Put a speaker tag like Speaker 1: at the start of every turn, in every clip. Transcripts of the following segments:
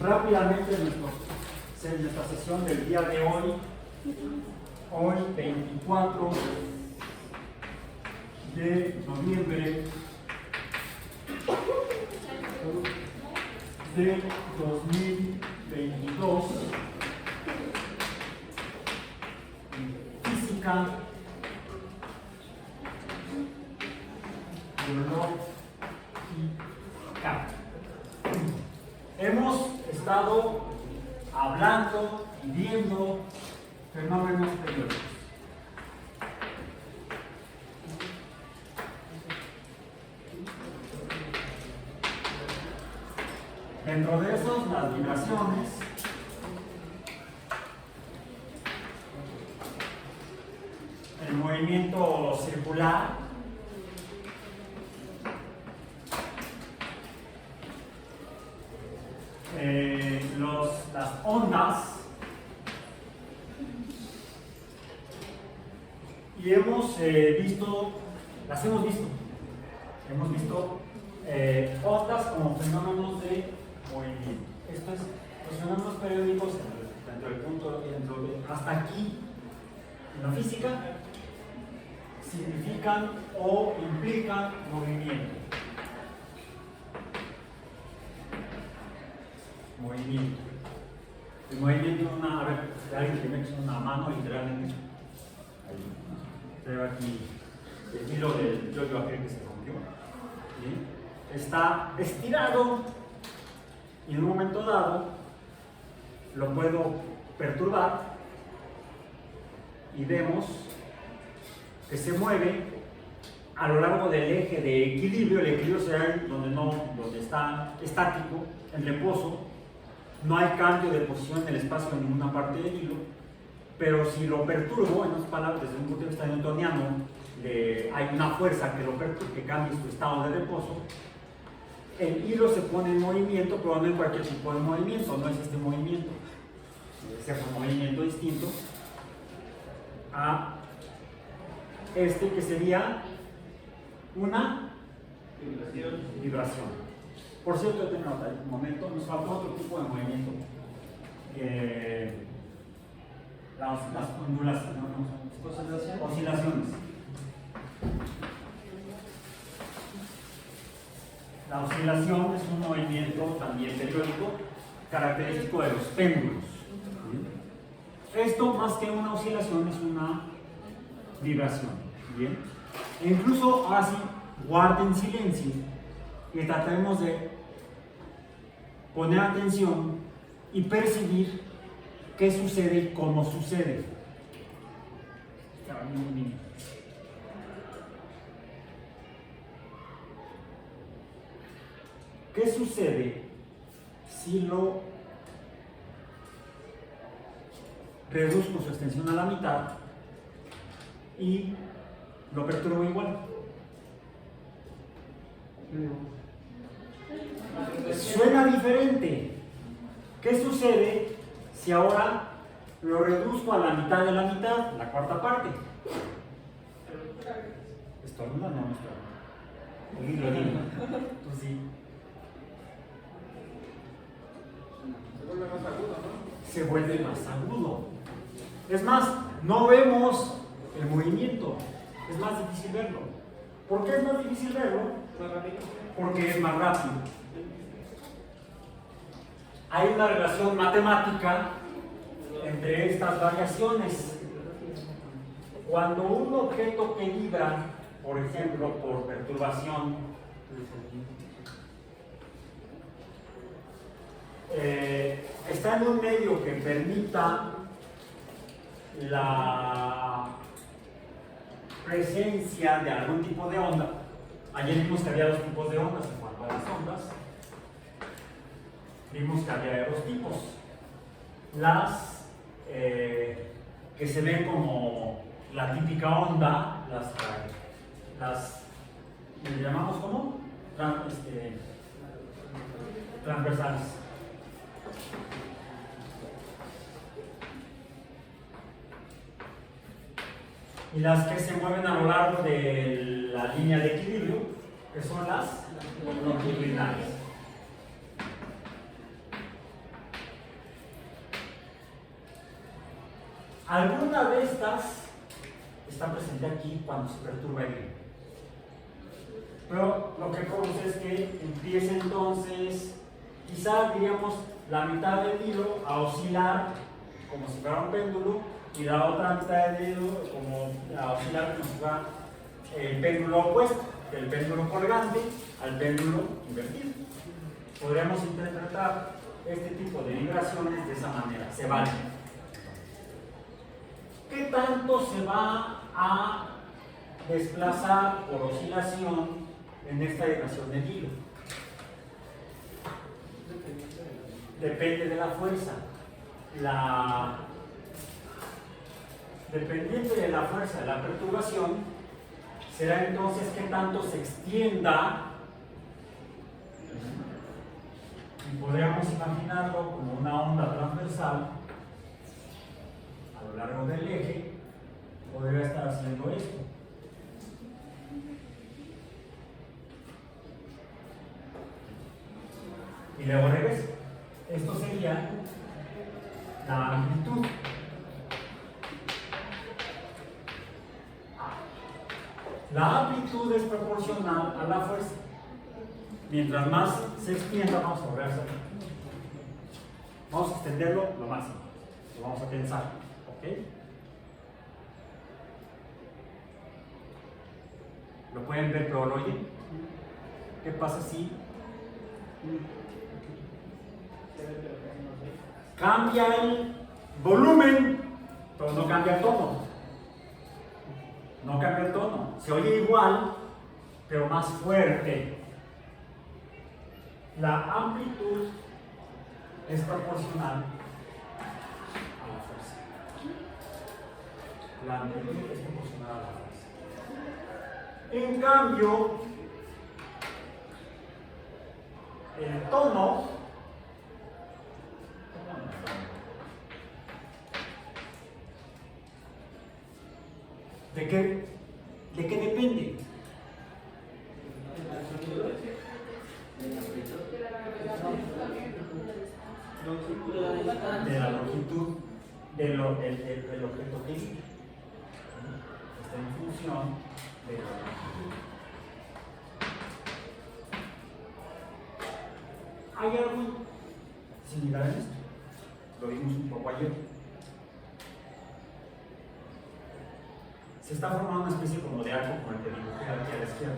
Speaker 1: Rápidamente nuestra sesión del día de hoy, 24 de noviembre de 2022, física, biológica. Hemos estado hablando y viendo fenómenos periódicos. Dentro de esos, las vibraciones, el movimiento circular, las ondas, y hemos visto ondas como fenómenos de movimiento. Esto es, los fenómenos periódicos dentro del punto, hasta aquí, en la física, significan o implican movimiento. Movimiento. El movimiento es una, a ver, alguien que me eche una mano literalmente. Ahí. Traigo aquí el hilo del yo-yo aquel que se rompió. ¿Sí? Está estirado y en un momento dado lo puedo perturbar y vemos que se mueve a lo largo del eje de equilibrio. El equilibrio será donde está estático, en reposo. No hay cambio de posición en el espacio en ninguna parte del hilo, pero si lo perturbo, en otras palabras, desde un punto de vista newtoniano, hay una fuerza que lo perturba, que cambie su estado de reposo. El hilo se pone en movimiento, pero no en cualquier tipo de movimiento, no es este movimiento, es un movimiento distinto a este que sería una vibración. Por cierto, tengo un momento, nos falta otro tipo de movimiento. Las ondulaciones, oscilaciones. La oscilación es un movimiento también periódico característico de los péndulos. Esto, más que una oscilación, es una vibración. ¿Bien? E incluso, ahora sí, guarden silencio y tratemos de poner atención y percibir qué sucede y cómo sucede. ¿Qué sucede si lo reduzco su extensión a la mitad y lo perturbo igual? Suena diferente. ¿Qué sucede si ahora lo reduzco a la mitad de la mitad, la cuarta parte? ¿Estornuda? No, no estornuda. Lo digo. Pues sí.
Speaker 2: Se vuelve más agudo, ¿no?
Speaker 1: Se vuelve más agudo. Es más, no vemos el movimiento. Es más difícil verlo. ¿Por qué es más difícil verlo? Porque es más rápido. Hay una relación matemática entre estas variaciones. Cuando un objeto que vibra, por ejemplo, por perturbación, está en un medio que permita la presencia de algún tipo de onda. Ayer vimos que había dos tipos de ondas en cuanto a las ondas. Vimos que había dos tipos. Las que se ven como la típica onda, las ¿le llamamos cómo? Transversales. Y las que se mueven a lo largo de la línea de equilibrio, que son las longitudinales. Alguna de estas está presente aquí cuando se perturba el hilo. Pero lo que produce es que empiece entonces, quizás diríamos, la mitad del hilo a oscilar como si fuera un péndulo y la otra mitad del hilo como a oscilar como si fuera el péndulo opuesto, del péndulo colgante al péndulo invertido. Podríamos interpretar este tipo de vibraciones de esa manera, se vale. ¿Qué tanto se va a desplazar por oscilación en esta vibración del hilo? Depende de la fuerza. Dependiente de la fuerza de la perturbación, será entonces qué tanto se extienda. Y podríamos imaginarlo como una onda transversal a lo largo del eje, podría estar haciendo esto. Y luego regreso. Esto sería la amplitud. La amplitud es proporcional a la fuerza. Mientras más se extienda, vamos a volver a hacerlo. Vamos a extenderlo lo máximo. Lo vamos a tensar. ¿Ok? ¿Lo pueden ver pero lo oyen? ¿Qué pasa si cambia el volumen, pero no cambia el tono? No cambia el tono. Se oye igual, pero más fuerte. La amplitud es proporcional a la fuerza. La amplitud es proporcional a la fuerza. En cambio, el tono ¿de qué depende? De la longitud del objeto que vibra. Está en función de la longitud. ¿Hay algo similar en esto? Lo vimos un poco ayer. Se está formando una especie como de arco, como el que dibujé aquí a la izquierda.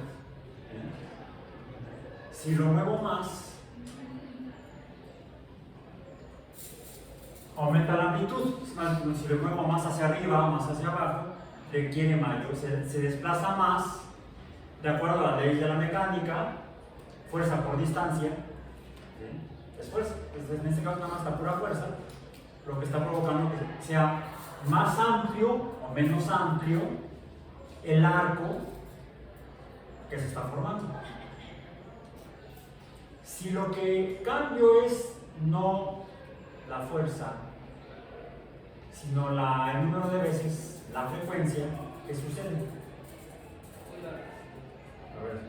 Speaker 1: Si lo muevo más, aumenta la amplitud. Si lo muevo más hacia arriba, más hacia abajo, requiere mayor, se desplaza más, de acuerdo a la ley de la mecánica, fuerza por distancia. Es fuerza, en este caso nada más la pura fuerza, lo que está provocando que sea más amplio o menos amplio el arco que se está formando. Si lo que cambio es no la fuerza, sino el número de veces, la frecuencia, ¿qué sucede? A ver,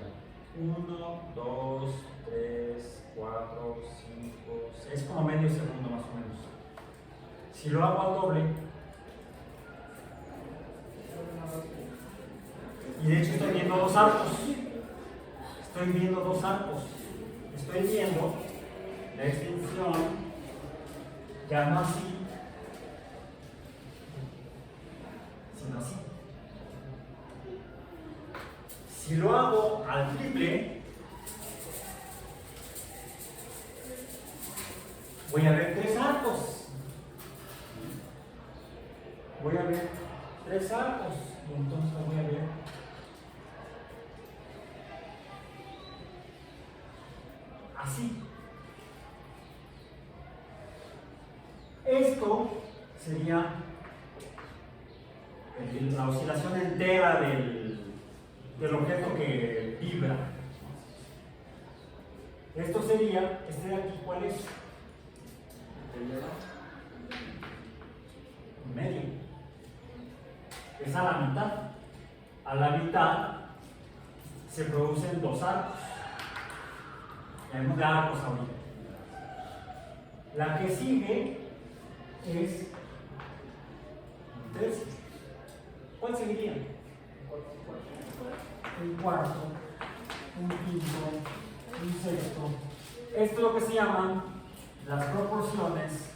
Speaker 1: 1, 2, 3, 4, 5, 6, como medio segundo más o menos. Si lo hago al doble, y de hecho estoy viendo dos arcos, estoy viendo la extensión ya no así, sino así. Si lo hago al triple, voy a ver tres arcos. Voy a ver tres arcos. Y entonces voy a ver así. Esto sería la oscilación entera del objeto que vibra. Esto sería, este de aquí, ¿cuál es? Medio. Es a la mitad. A la mitad se producen dos arcos. Tenemos de arcos ahorita. La que sigue es veces. ¿Cuál seguiría? El cuarto, un quinto, un sexto. Esto es lo que se llaman las proporciones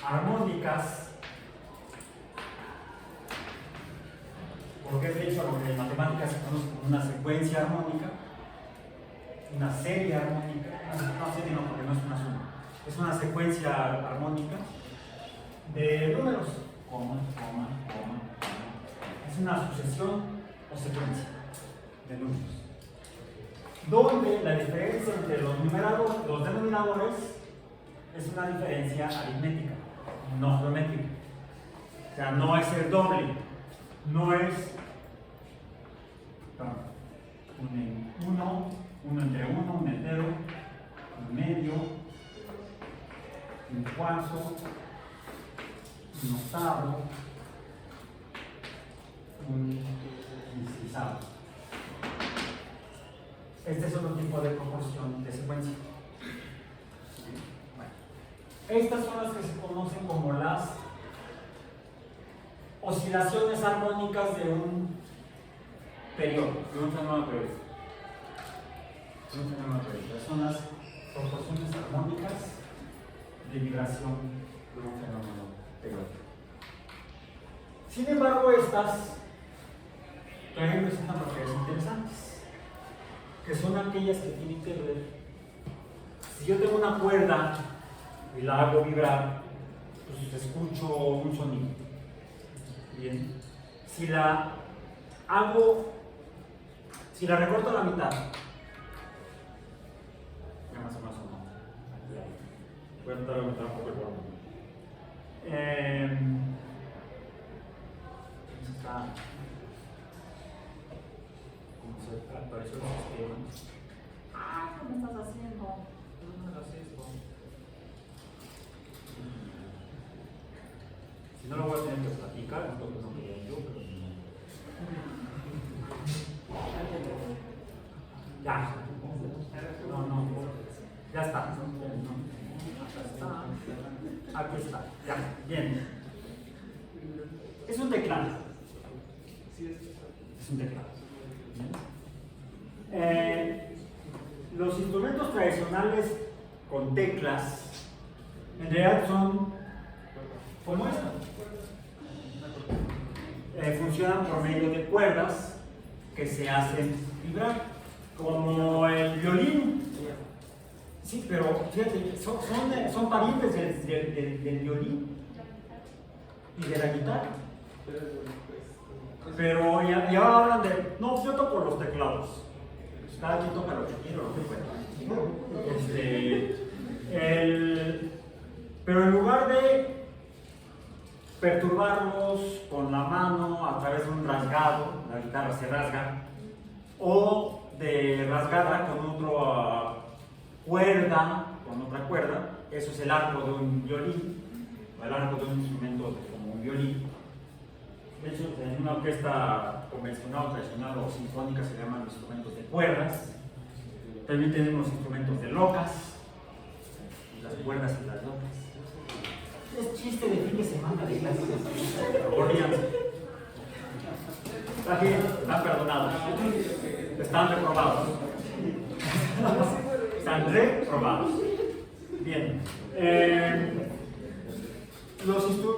Speaker 1: armónicas, porque es de hecho lo que en matemáticas se conoce como una secuencia armónica, una serie armónica, no serie no, porque no es una suma, es una secuencia armónica de números, coma, coma, coma, coma. Es una sucesión o secuencia de números, donde la diferencia entre los denominadores es una diferencia aritmética, no geométrica. O sea, no es el doble, no es uno entre uno, un entero, un medio, un cuarto, un octavo, un diezavo. Este es otro tipo de proporción de secuencia. Bueno, estas son las que se conocen como las oscilaciones armónicas de un periodo, de un fenómeno periódico. Son las proporciones armónicas de vibración de un fenómeno periódico. Sin embargo, estas también presentan propiedades interesantes, que son aquellas que tienen que ver. Si yo tengo una cuerda y la hago vibrar, pues escucho un sonido. Bien. Si la recorto a la mitad, ya más o menos no. Voy a tratar de aumentar un poco el volumen. ¿Cómo se apareció el sistema?
Speaker 3: ¿Qué me estás haciendo?
Speaker 1: No me hagas esto. Si no lo voy a tener que platicar, no creo que no quería yo, pero ya. No. Ya está. Aquí está. Ya. Bien. Es un teclado. Es un teclado. Los instrumentos tradicionales con teclas en realidad son como esto. Funcionan por medio de cuerdas que se hacen vibrar, como el violín. Sí, pero fíjate, son parientes del violín y de la guitarra. Pero ya hablan de, no, yo toco los teclados. Cada quien toca lo que quiere, lo que pueda. Pero en lugar de perturbarlos con la mano a través de un rasgado, la guitarra se rasga, o de rasgarla con otra cuerda, eso es el arco de un violín, o el arco de un instrumento como un violín. De hecho, en una orquesta convencional, tradicional o sinfónica se llaman instrumentos de cuerdas. También tenemos instrumentos de locas, las cuerdas y las locas. Es chiste de fin de semana de clases. Está bien, están perdonados. Están reprobados. Están reprobados. Bien.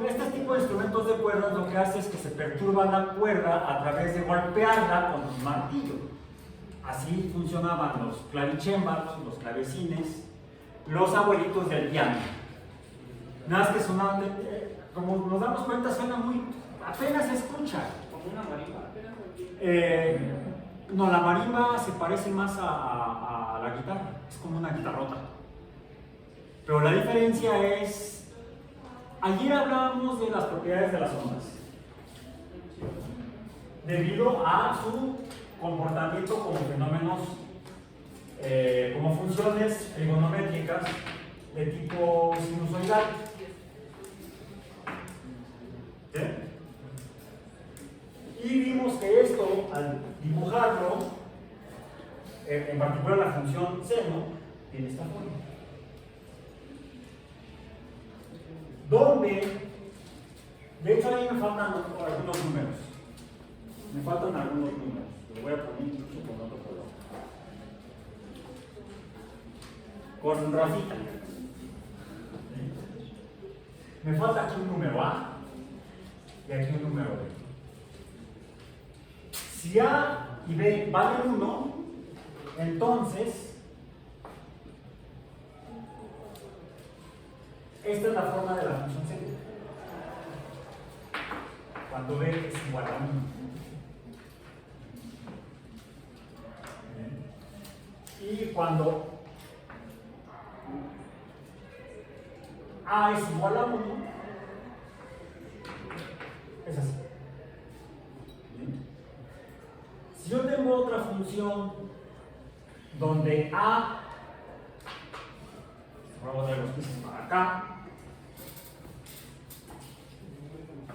Speaker 1: Este tipo de instrumentos de cuerdas lo que hace es que se perturba la cuerda a través de golpearla con un martillo. Así funcionaban los clavicémbalos, los clavecines, los abuelitos del piano. Nada más que sonaban, como nos damos cuenta, suena muy, apenas se escucha.
Speaker 2: Como una marimba.
Speaker 1: No, la marimba se parece más a la guitarra, es como una guitarrota. Pero la diferencia es, ayer hablábamos de las propiedades de las ondas, debido a su comportamiento como fenómenos, como funciones trigonométricas de tipo sinusoidal. ¿Sí? Y vimos que esto, al dibujarlo, en particular la función seno, tiene esta forma. donde, de hecho ahí me faltan algunos números. Me faltan algunos números. Lo voy a poner incluso con otro color. Con rosita. Me falta aquí un número A y aquí un número B. Si A y B valen 1, entonces esta es la forma de la función segunda. Cuando B es igual a 1. Y cuando A es igual a 1, es así. Bien. Si yo tengo otra función donde A, voy a poner los pisos para acá,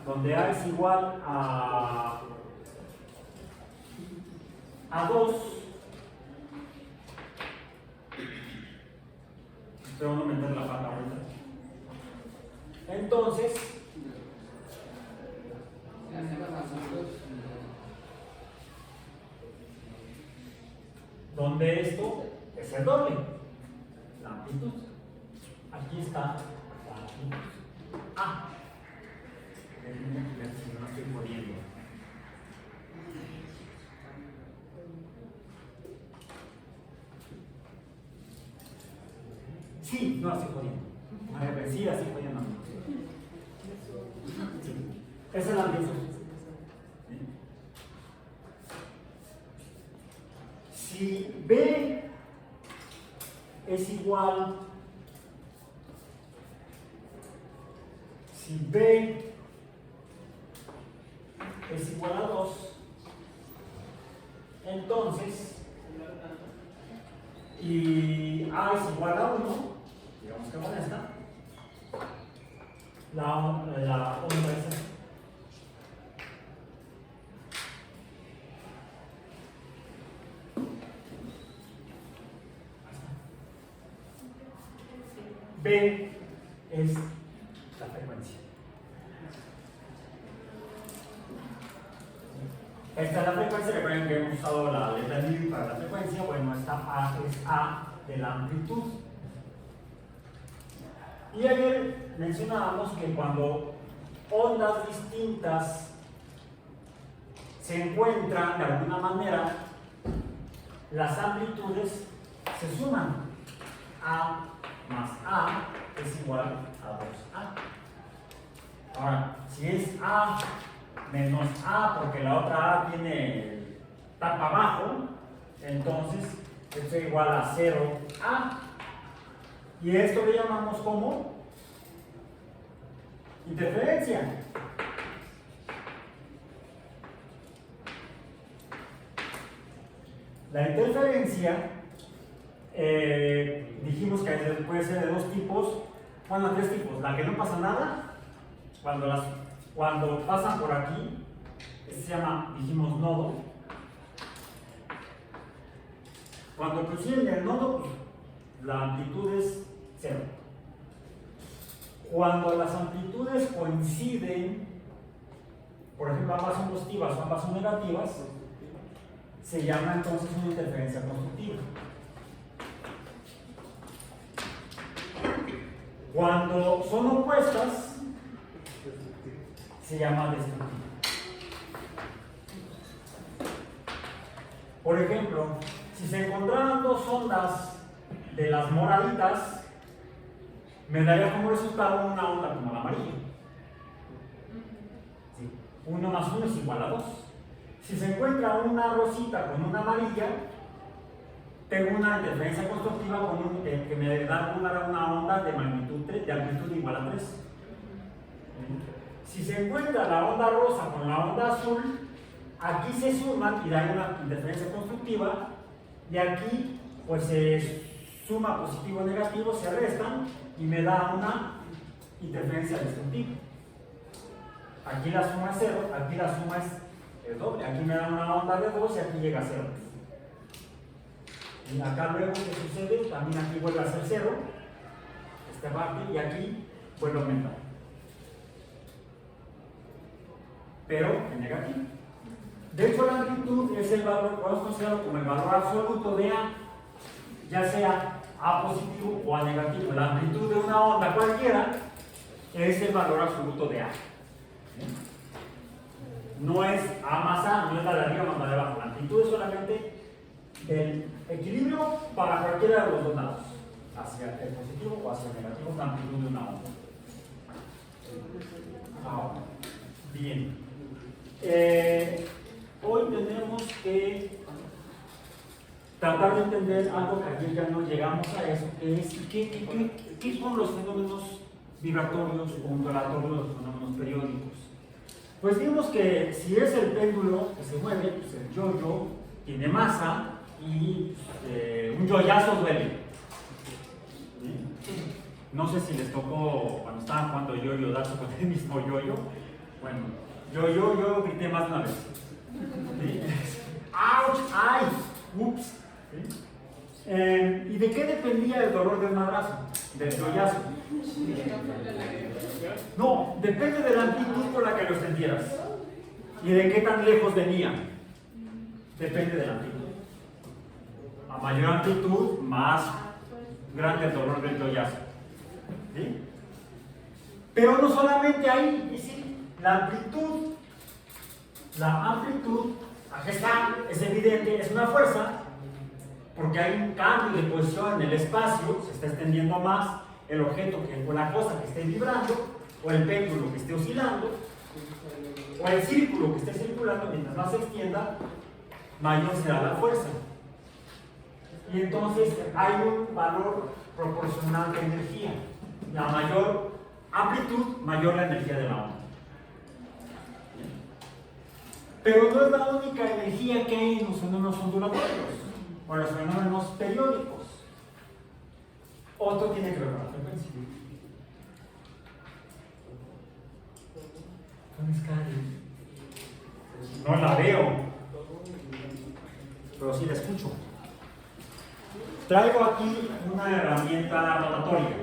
Speaker 1: donde A es igual a 2, espero no meter la pata ahorita. Entonces, donde esto es el doble, la amplitud. Aquí está la amplitud. Déjenme ver si no estoy poniendo. Sí, no estoy poniendo. Sí, así poniendo. Sí. Esa es la amplitud. Si B es igual, si B es igual a 2, entonces, y A es igual a 1, digamos que con esta, la onda es esta. B es la frecuencia. Esta es la frecuencia, recuerden que hemos usado la letra D para la frecuencia. Bueno, esta A es A de la amplitud. Y ayer mencionábamos que cuando ondas distintas se encuentran de alguna manera, las amplitudes se suman. A más A es igual a 2A. Ahora, si es A menos A, porque la otra A tiene tapa abajo, entonces esto es igual a 0A. Y esto le llamamos como interferencia. La interferencia dijimos que puede ser de dos tipos, bueno, tres tipos. La que no pasa nada, cuando pasan por aquí, se llama, dijimos, nodo. Cuando coinciden en el nodo, pues, la amplitud es 0. Cuando las amplitudes coinciden, por ejemplo, ambas son positivas o ambas son negativas, se llama entonces una interferencia constructiva. Cuando son opuestas, se llama destructiva. Por ejemplo, si se encontraran dos ondas de las moraditas, me daría como resultado una onda como la amarilla. ¿Sí? 1 más 1 es igual a 2. Si se encuentra una rosita con una amarilla, tengo una interferencia constructiva con que me da lugar a una onda de magnitud 3, de amplitud igual a 3. Si se encuentra la onda rosa con la onda azul, aquí se suman y dan una interferencia constructiva, y aquí pues se suma positivo o negativo, se restan y me da una interferencia destructiva. Aquí la suma es 0, aquí la suma es doble, aquí me da una onda de 2 y aquí llega a 0. Y acá luego, ¿qué sucede? También aquí vuelve a ser 0, esta parte, y aquí vuelve a aumentar. pero en negativo. De hecho, la amplitud es el valor, podemos considerarlo como el valor absoluto de A, ya sea A positivo o A negativo. La amplitud de una onda cualquiera es el valor absoluto de A. No es A más A, no es la de arriba más la de abajo. La amplitud es solamente el equilibrio para cualquiera de los dos lados, hacia el positivo o hacia el negativo, la amplitud de una onda. Ahora, bien. Hoy tenemos que tratar de entender algo que ayer ya no llegamos a eso, que es ¿qué son los fenómenos vibratorios o ondulatorios, los fenómenos periódicos? Pues vimos que si es el péndulo que se mueve, pues el yo-yo tiene masa y un yoyazo duele. ¿Sí? No sé si les tocó cuando estaban jugando yo-yo darse con el mismo yo-yo. Bueno, yo grité más de una vez. ¿Sí? ¡Auch! ¡Ay! ¡Ups! ¿Sí? ¿Y de qué dependía el dolor del madrazo? Del yoyazo. No, depende de la amplitud por la que lo sentieras y de qué tan lejos venía. Depende de la amplitud. A mayor amplitud, más grande el dolor del yoyazo. ¿Sí? Pero no solamente ahí, ¿sí? La amplitud, aquí está, es evidente, es una fuerza, porque hay un cambio de posición en el espacio, se está extendiendo más el objeto o la cosa que esté vibrando, o el péndulo que esté oscilando, o el círculo que esté circulando. Mientras más se extienda, mayor será la fuerza. Y entonces hay un valor proporcional de energía. La mayor amplitud, mayor la energía de la onda. Pero no es la única energía que hay en los fenómenos ondulatorios o en los fenómenos periódicos. Otro tiene que ver con la frecuencia. ¿Dónde está? No la veo, pero sí la escucho. Traigo aquí una herramienta rotatoria.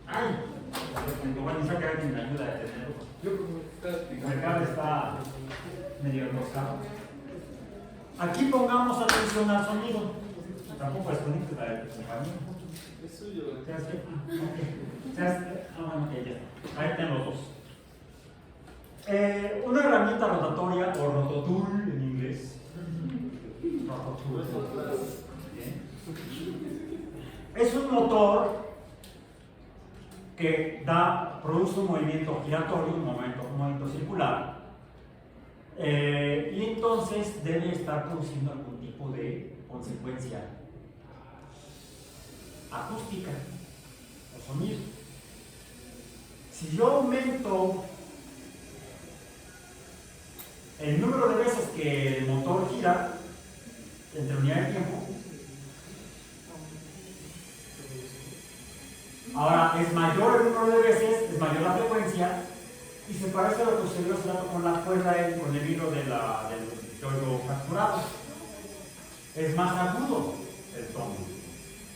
Speaker 1: ¡Ay! Bueno, esa que alguien me ayuda a detenerlo. El cable está medio enroscado. Aquí pongamos atención al sonido. Tampoco es bonito para el compañero.
Speaker 2: Es suyo.
Speaker 1: ¿Ya está? Bueno, ya. Ahí están los dos. Una herramienta rotatoria o rototool en inglés. Rototool. Es un motor que produce un movimiento giratorio, un movimiento circular, y entonces debe estar produciendo algún tipo de consecuencia acústica o sonido. Si yo aumento el número de veces que el motor gira entre unidad de tiempo, ahora es mayor el número de veces, es mayor la frecuencia, y se parece a lo que sucedió hace rato con la cuerda, con el hilo del yo-yo fracturado. Es más agudo el tono.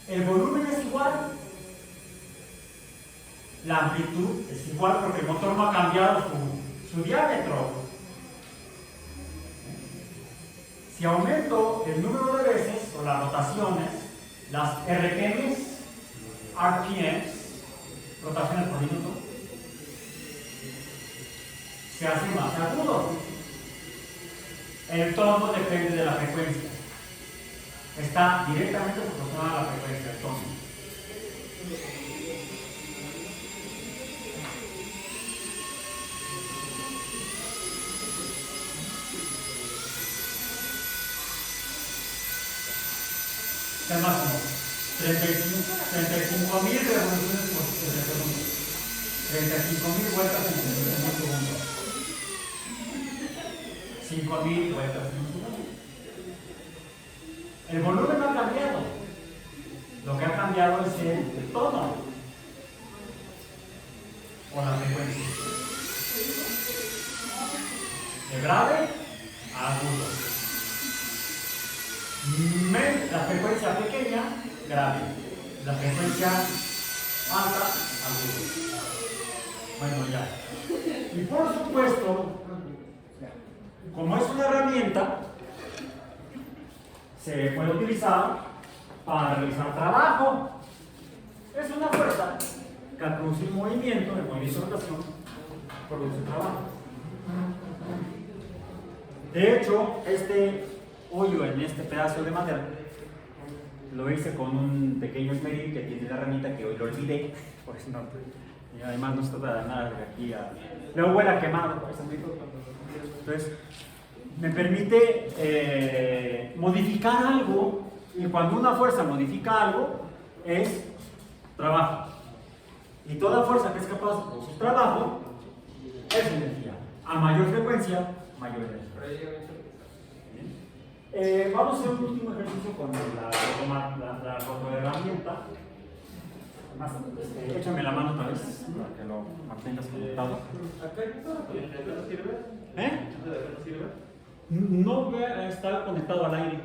Speaker 1: El volumen es igual. La amplitud es igual porque el motor no ha cambiado su diámetro. Si aumento el número de veces o las rotaciones, las RPMs, RPMs, rotaciones por minuto, se hace más agudo. El tono depende de la frecuencia. Está directamente proporcional a la frecuencia del tono. Es más como 35.000 revoluciones por segundo. 35.000 vueltas en un segundo. 5.000 vueltas en un segundo. El volumen no ha cambiado. Lo que ha cambiado es el tono o la frecuencia. De grave a agudo. La frecuencia pequeña, grave. La frecuencia alta, agudo. Bueno, ya. Y por supuesto, como es una herramienta, se puede utilizar para realizar trabajo. Es una fuerza que al producir movimiento, el movimiento de rotación, produce trabajo. De hecho, este hoyo en este pedazo de madera lo hice con un pequeño esmeril que tiene la herramienta que hoy lo olvidé, pues no, y además no está nada de aquí luego huele a quemado, pues, entonces me permite modificar algo, y cuando una fuerza modifica algo es trabajo, y toda fuerza que es capaz de producir trabajo es energía. A mayor frecuencia, mayor energía. Vamos a hacer un último ejercicio con la fotoherramienta. Échame la mano otra vez para que lo mantengas conectado. No está conectado al aire.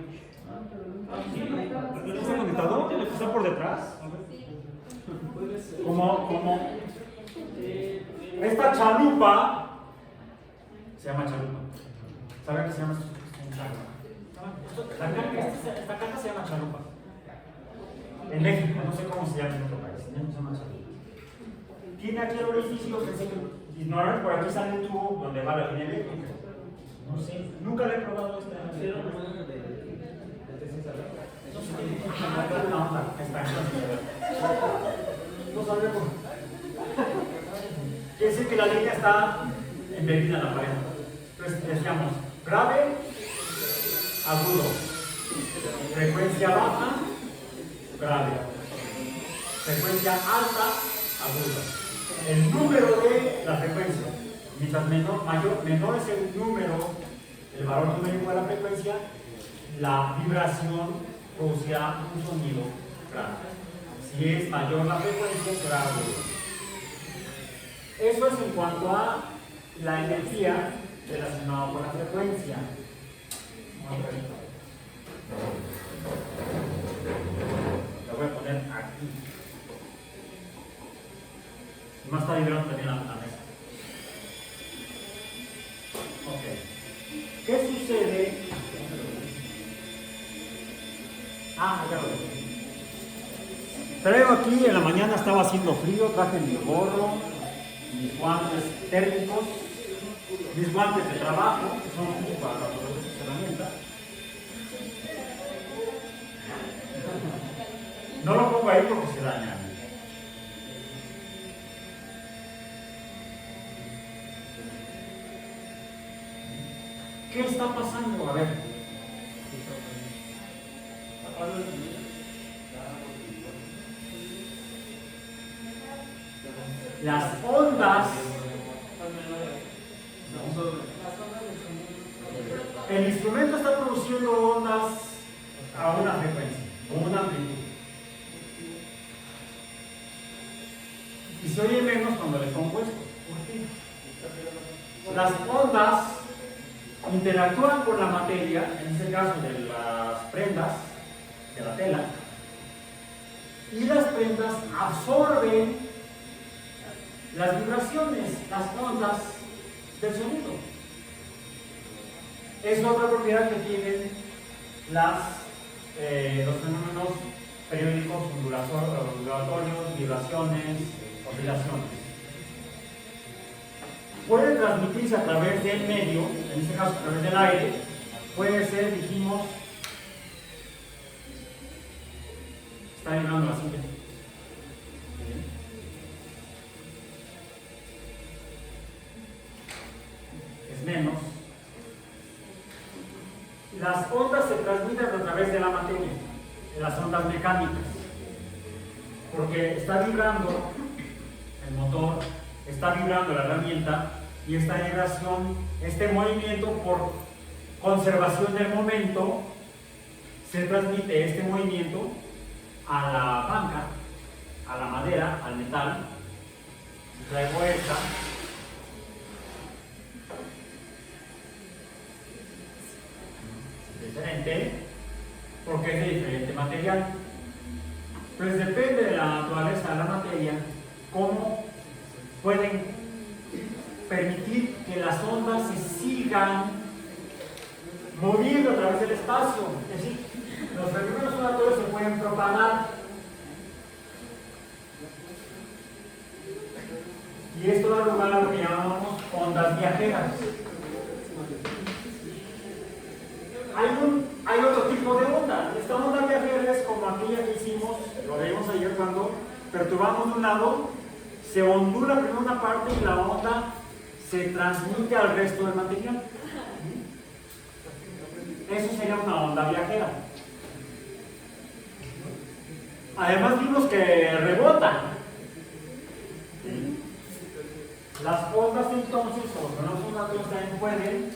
Speaker 1: ¿Está conectado? ¿Está por detrás? Como esta chalupa se llama chalupa. ¿Saben qué se llama esto? Esta caja se llama chalupa. En México, no sé cómo se llama en otro país. Se llama chalupa. Tiene aquí el orificio, pensé que ignorar, por aquí sale un tubo donde va la línea eléctrica. No sé, nunca le he probado esta. No sabemos. Quiere decir que la línea está embebida en la pared. Entonces decíamos grave, agudo, frecuencia baja, grave, frecuencia alta, aguda. El número de la frecuencia, mientras menor es el número, el valor numérico de la frecuencia, la vibración producirá un sonido grave. Si es mayor la frecuencia, será agudo. Eso es en cuanto a la energía relacionada con la frecuencia. Lo voy a poner aquí. Más está vibrando también la mesa. Ok. ¿Qué sucede? Ya lo veo. Traigo aquí, en la mañana estaba haciendo frío, traje mi gorro, mis guantes térmicos, mis guantes de trabajo, que son útiles para las herramientas. No lo pongo ahí porque se daña. ¿Qué está pasando? A ver. Las ondas, el instrumento está produciendo ondas a una frecuencia, con una amplitud. Y se oye menos cuando le pongo esto. ¿Por qué? Las ondas interactúan con la materia, en este caso de las prendas, de la tela, y las prendas absorben las vibraciones, las ondas del sonido. Es otra propiedad que tienen los fenómenos periódicos ondulatorios, vibraciones, oscilaciones. Puede transmitirse a través del medio, en este caso a través del aire, puede ser, dijimos, está vibrando la silla. Es menos. Las ondas se transmiten a través de la materia, de las ondas mecánicas, porque está vibrando el motor, está vibrando la herramienta, y esta vibración, este movimiento por conservación del momento, se transmite este movimiento a la banca, a la madera, al metal. Si traigo esta, es diferente, porque es de diferente material. Entonces depende de la naturaleza de la materia, cómo pueden permitir que las ondas se sigan moviendo a través del espacio. Es decir, los fenómenos ondulatorios se pueden propagar. Y esto da lugar a lo que llamamos ondas viajeras. Hay otro tipo de onda. Esta onda viajera es como aquella que hicimos, lo vimos ayer cuando perturbamos de un lado, se ondula primero una parte y la onda se transmite al resto del material. Eso sería una onda viajera. Además vimos que rebota. Las ondas entonces, o los fenómenos ondulatorios también pueden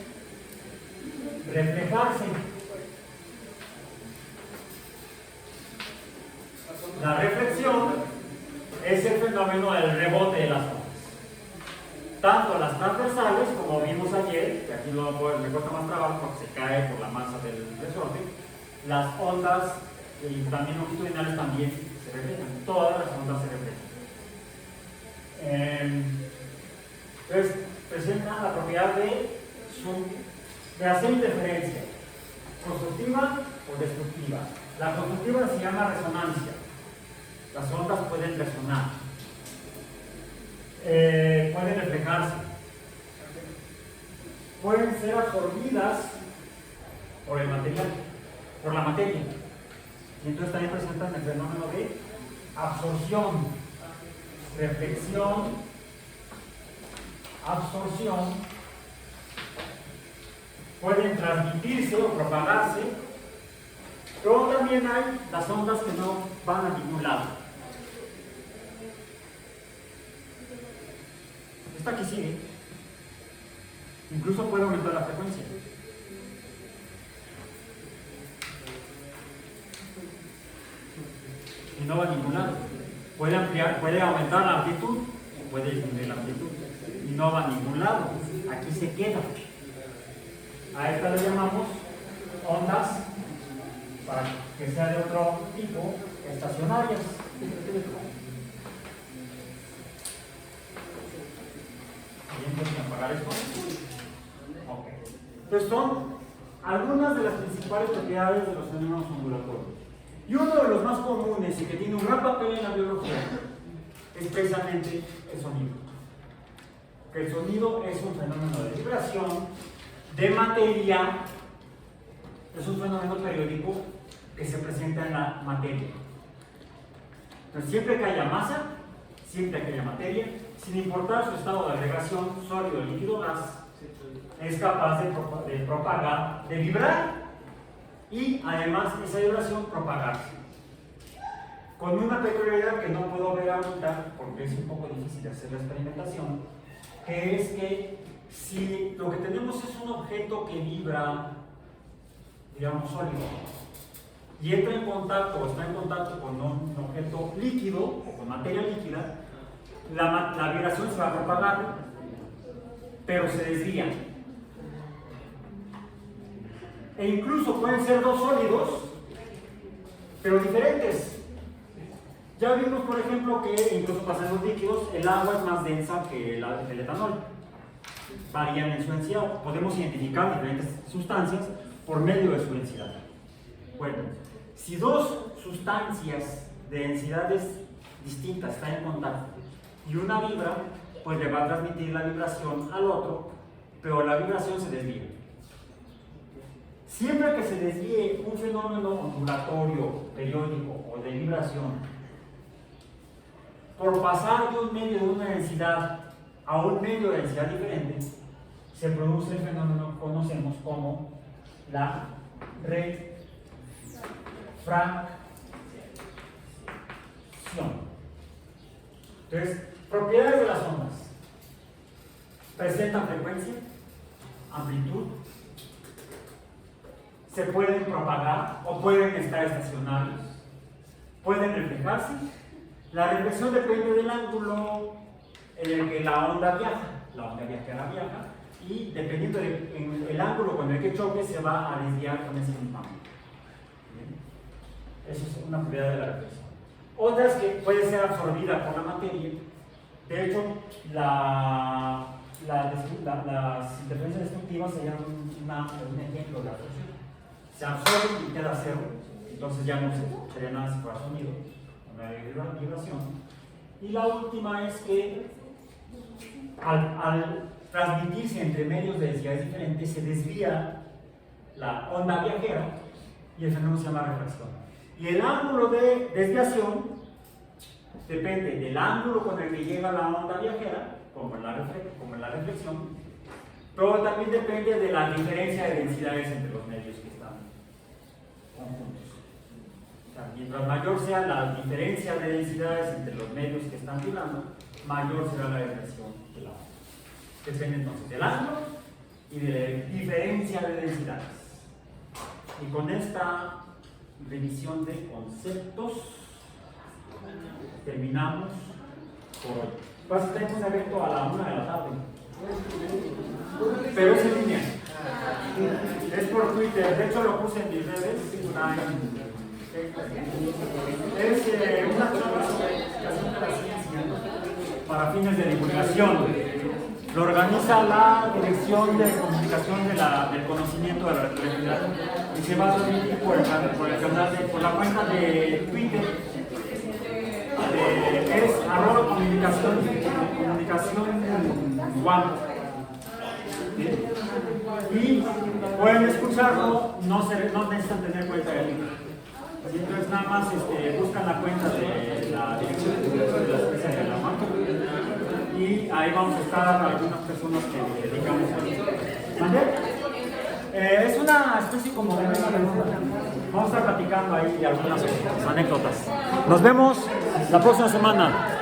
Speaker 1: reflejarse. La reflexión es el fenómeno del rebote de las ondas. Tanto las transversales, como vimos ayer, que aquí me cuesta más trabajo porque se cae por la masa del resorte, las ondas y también longitudinales también se reflejan. Todas las ondas se reflejan. Entonces, presentan la propiedad de hacer interferencia, constructiva o destructiva. La constructiva se llama resonancia. Las ondas pueden resonar, pueden reflejarse, pueden ser absorbidas por el material, por la materia. Y entonces también presentan el fenómeno de absorción, reflexión, absorción, pueden transmitirse o propagarse, pero también hay las ondas que no van a ningún lado. Esta que sigue, incluso puede aumentar la frecuencia. Y no va a ningún lado. Puede ampliar, puede aumentar la amplitud o puede disminuir la amplitud. Y no va a ningún lado. Aquí se queda. A esta le llamamos ondas, para que sea de otro tipo, estacionarias. ¿Bien pueden apagar esto? Ok. Entonces son algunas de las principales propiedades de los fenómenos ondulatorios. Y uno de los más comunes y que tiene un gran papel en la biología es precisamente el sonido. Que el sonido es un fenómeno de vibración, de materia, es un fenómeno periódico que se presenta en la materia. Entonces, siempre que haya masa, siempre que haya materia, sin importar su estado de agregación, sólido, líquido, gas, es capaz de propagar, de vibrar y además esa vibración propagarse. Con una peculiaridad que no puedo ver ahorita porque es un poco difícil de hacer la experimentación, que es que si lo que tenemos es un objeto que vibra, digamos sólido, y entra en contacto o está en contacto con un objeto líquido o con materia líquida, la vibración se va a propagar, pero se desvía. E incluso pueden ser dos sólidos, pero diferentes. Ya vimos, por ejemplo, que incluso pasa en los líquidos, el agua es más densa que el etanol. Varían en su densidad. Podemos identificar diferentes sustancias por medio de su densidad. Bueno, si dos sustancias de densidades distintas están en contacto y una vibra, pues le va a transmitir la vibración al otro, pero la vibración se desvía. Siempre que se desvíe un fenómeno ondulatorio, periódico o de vibración, por pasar de un medio de una densidad a un medio de densidad diferente, se produce el fenómeno que conocemos como la refracción. Entonces, propiedades de las ondas. Presentan frecuencia, amplitud, se pueden propagar o pueden estar estacionarios, pueden reflejarse. La reflexión depende del ángulo en el que la onda viaja. La onda viajera viaja y dependiendo del ángulo con el que choque se va a desviar con ese mismo ángulo. Eso es una propiedad de la reflexión. Otra es que puede ser absorbida por la materia. De hecho, las interferencias destructivas serían un ejemplo de absorción. Se absorbe y queda cero, entonces ya no se escucharía nada si fuera sonido, una vibración. Y la última es que al transmitirse entre medios de densidades diferentes se desvía la onda viajera y el fenómeno se llama refracción. Y el ángulo de desviación depende del ángulo con el que llega la onda viajera, como en la reflexión, pero también depende de la diferencia de densidades entre los medios que están conjuntos. O sea, mientras mayor sea la diferencia de densidades entre los medios que están vibrando, mayor será la reflexión de la onda. Depende entonces del ángulo y de la diferencia de densidades. Y con esta revisión de conceptos terminamos por hoy. Pues tenemos un evento a la 1 de la tarde, pero es en línea, es por Twitter, de hecho lo puse en mis redes, es una charla sobre explicación de la ciencia para fines de divulgación. Lo organiza la Dirección de Comunicación del Conocimiento de la Relatividad y se va a transmitir por la cuenta de Twitter. Es @comunicación One. Y pueden escucharlo, no necesitan tener cuenta de link. Entonces nada más buscan la cuenta de la Dirección de la Ciencia de la Marca y ahí vamos a estar algunas personas que dedicamos a eso. Es una especie como de mesa redonda. Vamos a estar platicando ahí de algunas anécdotas. Nos vemos la próxima semana.